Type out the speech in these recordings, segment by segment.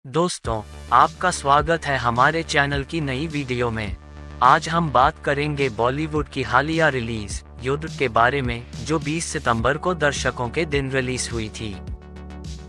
दोस्तों, आपका स्वागत है हमारे चैनल की नई वीडियो में। आज हम बात करेंगे बॉलीवुड की हालिया रिलीज युद्ध के बारे में, जो 20 सितंबर को दर्शकों के दिन रिलीज हुई थी।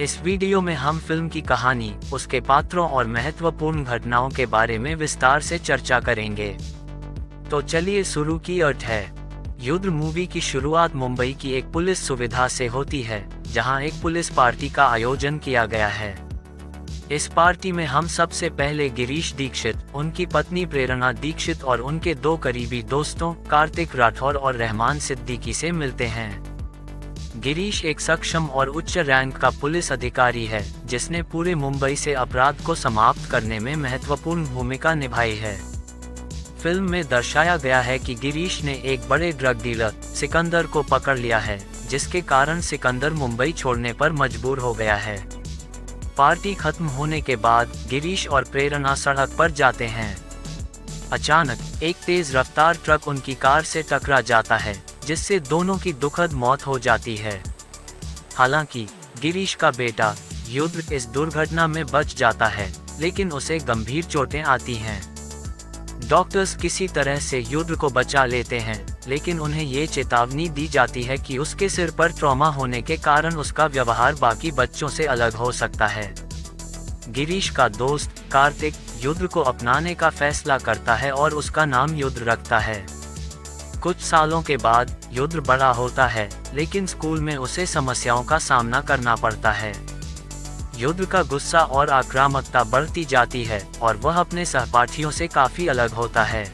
इस वीडियो में हम फिल्म की कहानी, उसके पात्रों और महत्वपूर्ण घटनाओं के बारे में विस्तार से चर्चा करेंगे। तो चलिए शुरू की है। युद्ध मूवी की शुरुआत मुंबई की एक पुलिस सुविधा से होती है, जहां एक पुलिस पार्टी का आयोजन किया गया है। इस पार्टी में हम सबसे पहले गिरीश दीक्षित, उनकी पत्नी प्रेरणा दीक्षित और उनके दो करीबी दोस्तों कार्तिक राठौर और रहमान सिद्दीकी से मिलते हैं। गिरीश एक सक्षम और उच्च रैंक का पुलिस अधिकारी है, जिसने पूरे मुंबई से अपराध को समाप्त करने में महत्वपूर्ण भूमिका निभाई है। फिल्म में दर्शाया गया है कि गिरीश ने एक बड़े ड्रग डीलर सिकंदर को पकड़ लिया है, जिसके कारण सिकंदर मुंबई छोड़ने पर मजबूर हो गया है। पार्टी खत्म होने के बाद गिरीश और प्रेरणा सड़क पर जाते हैं। अचानक एक तेज रफ्तार ट्रक उनकी कार से टकरा जाता है, जिससे दोनों की दुखद मौत हो जाती है। हालांकि गिरीश का बेटा युद्ध इस दुर्घटना में बच जाता है, लेकिन उसे गंभीर चोटें आती हैं। डॉक्टर्स किसी तरह से युद्ध को बचा लेते हैं, लेकिन उन्हें ये चेतावनी दी जाती है कि उसके सिर पर ट्रॉमा होने के कारण उसका व्यवहार बाकी बच्चों से अलग हो सकता है। गिरीश का दोस्त कार्तिक युद्ध को अपनाने का फैसला करता है और उसका नाम युद्ध रखता है। कुछ सालों के बाद युद्ध बड़ा होता है, लेकिन स्कूल में उसे समस्याओं का सामना करना पड़ता है। युद्ध का गुस्सा और आक्रामकता बढ़ती जाती है और वह अपने सहपाठियों से काफी अलग होता है।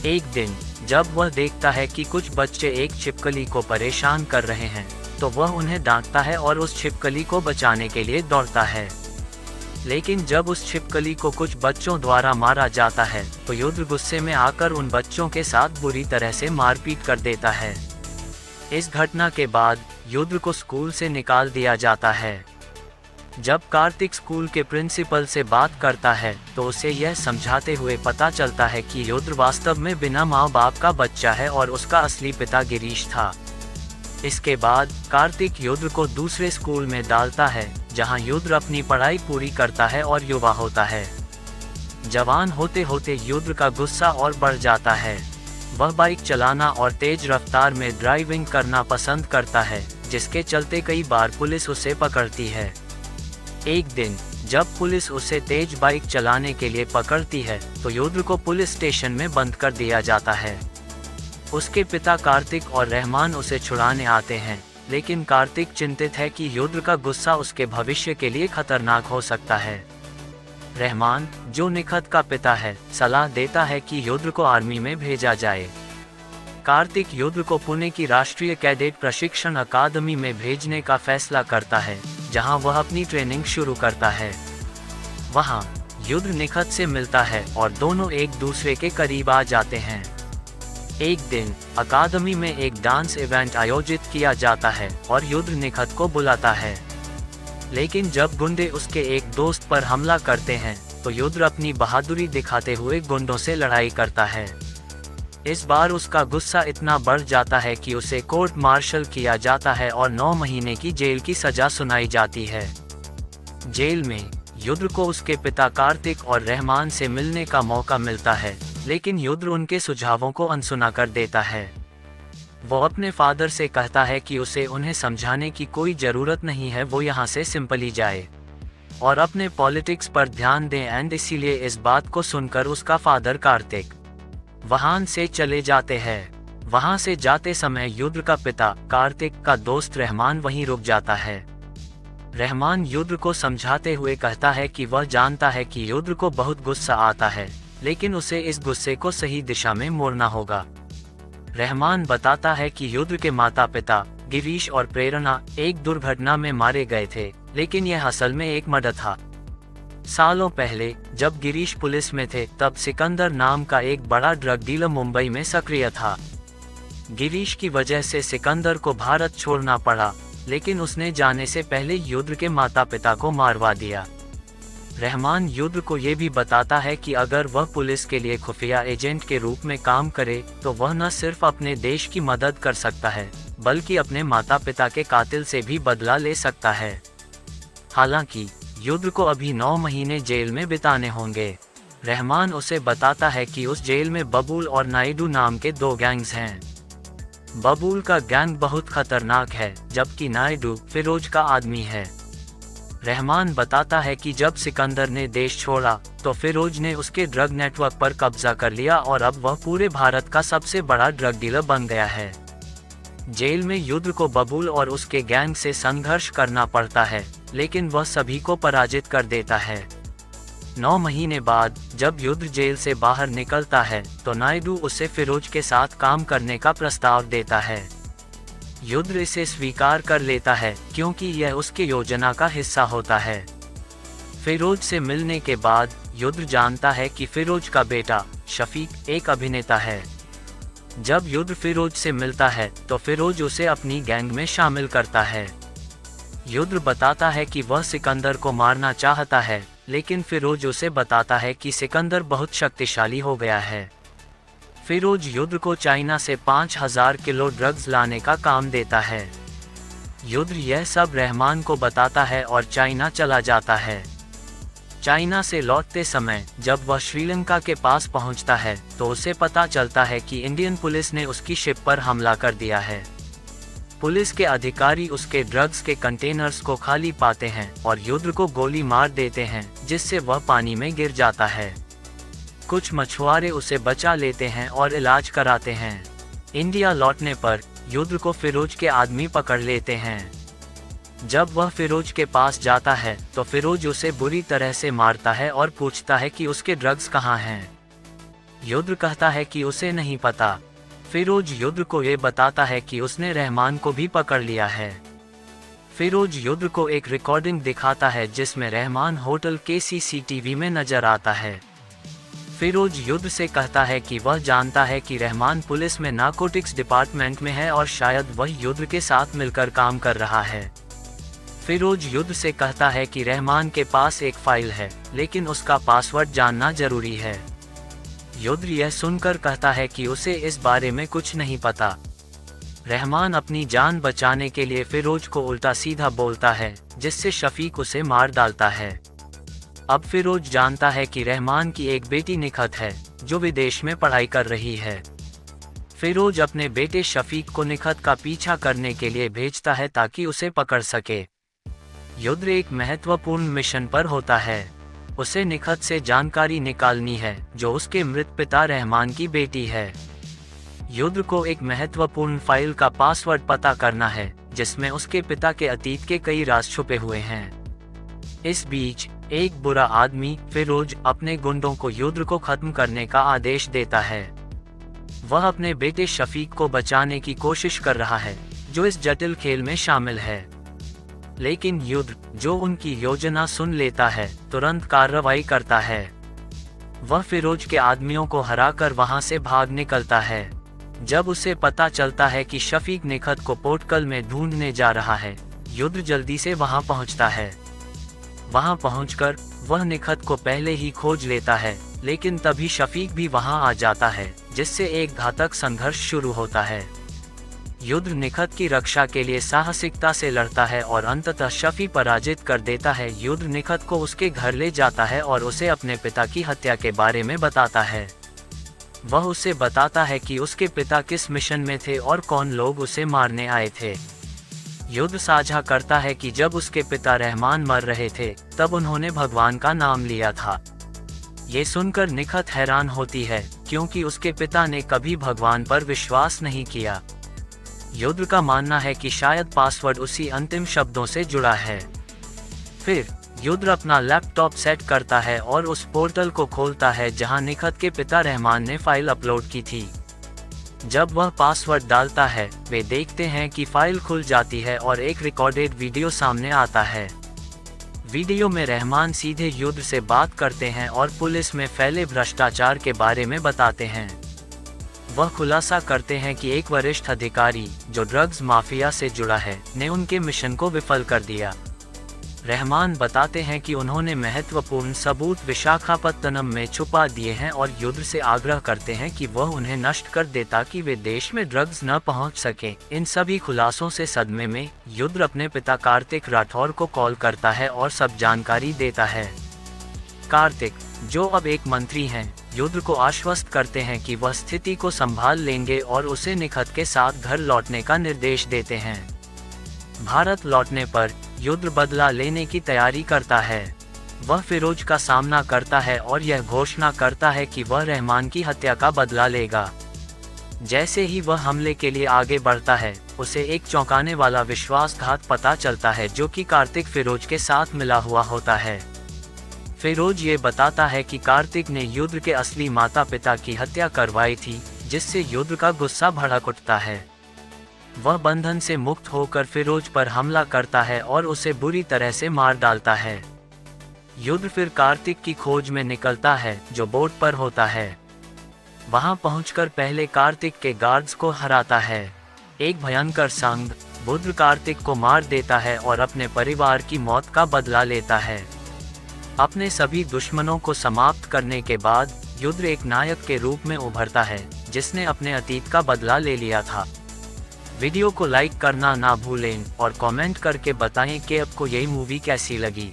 एक दिन जब वह देखता है कि कुछ बच्चे एक छिपकली को परेशान कर रहे हैं, तो वह उन्हें डांटता है और उस छिपकली को बचाने के लिए दौड़ता है। लेकिन जब उस छिपकली को कुछ बच्चों द्वारा मारा जाता है, तो युद्ध गुस्से में आकर उन बच्चों के साथ बुरी तरह से मारपीट कर देता है। इस घटना के बाद युद्ध को स्कूल से निकाल दिया जाता है। जब कार्तिक स्कूल के प्रिंसिपल से बात करता है, तो उसे यह समझाते हुए पता चलता है कि युद्ध वास्तव में बिना माँ बाप का बच्चा है और उसका असली पिता गिरीश था। इसके बाद कार्तिक युद्ध को दूसरे स्कूल में डालता है, जहां युद्ध अपनी पढ़ाई पूरी करता है और युवा होता है। जवान होते होते युद्ध का गुस्सा और बढ़ जाता है। वह बाइक चलाना और तेज रफ्तार में ड्राइविंग करना पसंद करता है, जिसके चलते कई बार पुलिस उसे पकड़ती है। एक दिन जब पुलिस उसे तेज बाइक चलाने के लिए पकड़ती है, तो युद्ध को पुलिस स्टेशन में बंद कर दिया जाता है। उसके पिता कार्तिक और रहमान उसे छुड़ाने आते हैं, लेकिन कार्तिक चिंतित है कि युद्ध का गुस्सा उसके भविष्य के लिए खतरनाक हो सकता है। रहमान, जो निखत का पिता है, सलाह देता है कि युद्ध को आर्मी में भेजा जाए। कार्तिक युद्ध को पुणे की राष्ट्रीय कैडेट प्रशिक्षण अकादमी में भेजने का फैसला करता है, जहां वह अपनी ट्रेनिंग शुरू करता है। वहां युद्ध निखत से मिलता है और दोनों एक दूसरे के करीब आ जाते हैं। एक दिन अकादमी में एक डांस इवेंट आयोजित किया जाता है और युद्ध निखत को बुलाता है। लेकिन जब गुंडे उसके एक दोस्त पर हमला करते हैं, तो युद्ध अपनी बहादुरी दिखाते हुए गुंडों से लड़ाई करता है। इस बार उसका गुस्सा इतना बढ़ जाता है कि उसे कोर्ट मार्शल किया जाता है और 9 महीने की जेल की सजा सुनाई जाती है। जेल में युद्ध को उसके पिता कार्तिक और रहमान से मिलने का मौका मिलता है, लेकिन युद्ध उनके सुझावों को अनसुना कर देता है। वो अपने फादर से कहता है कि उसे उन्हें समझाने की कोई जरूरत नहीं है, वो यहाँ से सिंपली जाए और अपने पॉलिटिक्स पर ध्यान दें। एंड इसीलिए इस बात को सुनकर उसका फादर कार्तिक वहां से चले जाते हैं। वहां से जाते समय युद्ध का पिता कार्तिक का दोस्त रहमान वहीं रुक जाता है। रहमान युद्ध को समझाते हुए कहता है कि वह जानता है कि युद्ध को बहुत गुस्सा आता है, लेकिन उसे इस गुस्से को सही दिशा में मोड़ना होगा। रहमान बताता है कि युद्ध के माता पिता गिरीश और प्रेरणा एक दुर्घटना में मारे गए थे, लेकिन यह असल में एक मर्डर था। सालों पहले जब गिरीश पुलिस में थे, तब सिकंदर नाम का एक बड़ा ड्रग डीलर मुंबई में सक्रिय था। गिरीश की वजह से सिकंदर को भारत छोड़ना पड़ा, लेकिन उसने जाने से पहले युद्ध के माता पिता को मारवा दिया। रहमान युद्ध को ये भी बताता है कि अगर वह पुलिस के लिए खुफिया एजेंट के रूप में काम करे, तो वह न सिर्फ अपने देश की मदद कर सकता है, बल्कि अपने माता पिता के कातिल से भी बदला ले सकता है। हालांकि युद्ध को अभी 9 महीने जेल में बिताने होंगे। रहमान उसे बताता है कि उस जेल में बबूल और नायडू नाम के 2 गैंग्स हैं। बबूल का गैंग बहुत खतरनाक है, जबकि नायडू फिरोज का आदमी है। रहमान बताता है कि जब सिकंदर ने देश छोड़ा तो फिरोज ने उसके ड्रग नेटवर्क पर कब्जा कर लिया और अब वह पूरे भारत का सबसे बड़ा ड्रग डीलर बन गया है। जेल में युद्ध को बबूल और उसके गैंग से संघर्ष करना पड़ता है, लेकिन वह सभी को पराजित कर देता है। 9 महीने बाद जब युद्ध जेल से बाहर निकलता है तो नायडू उसे फिरोज के साथ काम करने का प्रस्ताव देता है। युद्ध इसे स्वीकार कर लेता है क्योंकि यह उसकी योजना का हिस्सा होता है। फिरोज से मिलने के बाद युद्ध जानता है कि फिरोज का बेटा शफीक एक अभिनेता है। जब युद्ध फिरोज से मिलता है तो फिरोज उसे अपनी गैंग में शामिल करता है। युद्ध बताता है कि वह सिकंदर को मारना चाहता है, लेकिन फिरोज उसे बताता है कि सिकंदर बहुत शक्तिशाली हो गया है। फिरोज युद्ध को चाइना से 5000 किलो ड्रग्स लाने का काम देता है। युद्ध यह सब रहमान को बताता है और चाइना चला जाता है। चाइना से लौटते समय जब वह श्रीलंका के पास पहुंचता है तो उसे पता चलता है कि इंडियन पुलिस ने उसकी शिप पर हमला कर दिया है। पुलिस के अधिकारी उसके ड्रग्स के कंटेनर्स को खाली पाते हैं और युद्ध को गोली मार देते हैं, जिससे वह पानी में गिर जाता है। कुछ मछुआरे उसे बचा लेते हैं और इलाज कराते हैं। इंडिया लौटने पर युद्ध को फिरोज के आदमी पकड़ लेते हैं। जब वह फिरोज के पास जाता है तो फिरोज उसे बुरी तरह से मारता है और पूछता है कि उसके ड्रग्स कहाँ हैं। युद्ध कहता है कि उसे नहीं पता। फिरोज युद्ध को ये बताता है कि उसने रहमान को भी पकड़ लिया है। फिरोज युद्ध को एक रिकॉर्डिंग दिखाता है जिसमें रहमान होटल के CCTV में नजर आता है। फिरोज युद्ध से कहता है कि वह जानता है कि रहमान पुलिस में नार्कोटिक्स डिपार्टमेंट में है और शायद वह युद्ध के साथ मिलकर काम कर रहा है। फिरोज युद्ध से कहता है कि रहमान के पास एक फाइल है, लेकिन उसका पासवर्ड जानना जरूरी है। युद्ध यह सुनकर कहता है कि उसे इस बारे में कुछ नहीं पता। रहमान अपनी जान बचाने के लिए फिरोज को उल्टा सीधा बोलता है, जिससे शफीक उसे मार डालता है। अब फिरोज जानता है कि रहमान की एक बेटी निखत है जो विदेश में पढ़ाई कर रही है। फिरोज अपने बेटे शफीक को निखत का पीछा करने के लिए भेजता है ताकि उसे पकड़ सके। युद्ध एक महत्वपूर्ण मिशन पर होता है। उसे निखत से जानकारी निकालनी है जो उसके मृत पिता रहमान की बेटी है। युद्ध को एक महत्वपूर्ण फाइल का पासवर्ड पता करना है जिसमें उसके पिता के अतीत के कई राज छुपे हुए हैं। इस बीच एक बुरा आदमी फिरोज अपने गुंडों को युद्ध को खत्म करने का आदेश देता है। वह अपने बेटे शफीक को बचाने की कोशिश कर रहा है जो इस जटिल खेल में शामिल है, लेकिन युद्ध जो उनकी योजना सुन लेता है तुरंत कार्रवाई करता है। वह फिरोज के आदमियों को हराकर वहां से भाग निकलता है। जब उसे पता चलता है कि शफीक निखत को पोर्टकल में ढूंढने जा रहा है, युद्ध जल्दी से वहां पहुंचता है। वहां पहुंचकर वह निखत को पहले ही खोज लेता है, लेकिन तभी शफीक भी वहां आ जाता है, जिससे एक घातक संघर्ष शुरू होता है। युद्ध निखत की रक्षा के लिए साहसिकता से लड़ता है और अंततः शफीक पराजित कर देता है। युद्ध निखत को उसके घर ले जाता है और उसे अपने पिता की हत्या के बारे में बताता है। वह उसे बताता है कि उसके पिता किस मिशन में थे और कौन लोग उसे मारने आए थे। युद्ध साझा करता है कि जब उसके पिता रहमान मर रहे थे तब उन्होंने भगवान का नाम लिया था। ये सुनकर निखत हैरान होती है क्योंकि उसके पिता ने कभी भगवान पर विश्वास नहीं किया। युद्ध का मानना है कि शायद पासवर्ड उसी अंतिम शब्दों से जुड़ा है। फिर युद्ध अपना लैपटॉप सेट करता है और उस पोर्टल को खोलता है जहां निखत के पिता रहमान ने फाइल अपलोड की थी। जब वह पासवर्ड डालता है, वे देखते हैं कि फाइल खुल जाती है और एक रिकॉर्डेड वीडियो सामने आता है। वीडियो में रहमान सीधे युद्ध से बात करते हैं और पुलिस में फैले भ्रष्टाचार के बारे में बताते हैं। वह खुलासा करते हैं कि एक वरिष्ठ अधिकारी जो ड्रग्स माफिया से जुड़ा है ने उनके मिशन को विफल कर दिया। रहमान बताते हैं कि उन्होंने महत्वपूर्ण सबूत विशाखापत्तनम में छुपा दिए हैं और युद्ध से आग्रह करते हैं कि वह उन्हें नष्ट कर दे ताकि वे देश में ड्रग्स न पहुंच सके। इन सभी खुलासों से सदमे में युद्ध अपने पिता कार्तिक राठौर को कॉल करता है और सब जानकारी देता है। कार्तिक, जो अब एक मंत्री हैं, युद्ध को आश्वस्त करते हैं कि वह स्थिति को संभाल लेंगे और उसे निखत के साथ घर लौटने का निर्देश देते हैं। भारत लौटने पर युद्ध बदला लेने की तैयारी करता है। वह फिरोज का सामना करता है और यह घोषणा करता है कि वह रहमान की हत्या का बदला लेगा। जैसे ही वह हमले के लिए आगे बढ़ता है, उसे एक चौंकाने वाला विश्वासघात पता चलता है जो कि कार्तिक फिरोज के साथ मिला हुआ होता है। फिरोज ये बताता है कि कार्तिक ने युद्ध के असली माता पिता की हत्या करवाई थी, जिससे युद्ध का गुस्सा भड़क उठता है। वह बंधन से मुक्त होकर फिरोज पर हमला करता है और उसे बुरी तरह से मार डालता है। युद्ध फिर कार्तिक की खोज में निकलता है, जो बोट पर होता है। वहां पहुंचकर पहले कार्तिक के गार्ड्स को हराता है। एक भयंकर संघ बुद्ध कार्तिक को मार देता है और अपने परिवार की मौत का बदला लेता है। अपने सभी दुश्मनों को समाप्त करने के बाद युद्ध एक नायक के रूप में उभरता है, जिसने अपने अतीत का बदला ले लिया था। वीडियो को लाइक करना ना भूलें और कमेंट करके बताएं कि आपको यही मूवी कैसी लगी।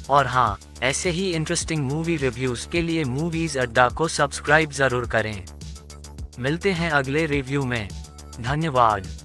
और हाँ, ऐसे ही इंटरेस्टिंग मूवी रिव्यूज के लिए मूवीज अड्डा को सब्सक्राइब जरूर करें। मिलते हैं अगले रिव्यू में। धन्यवाद।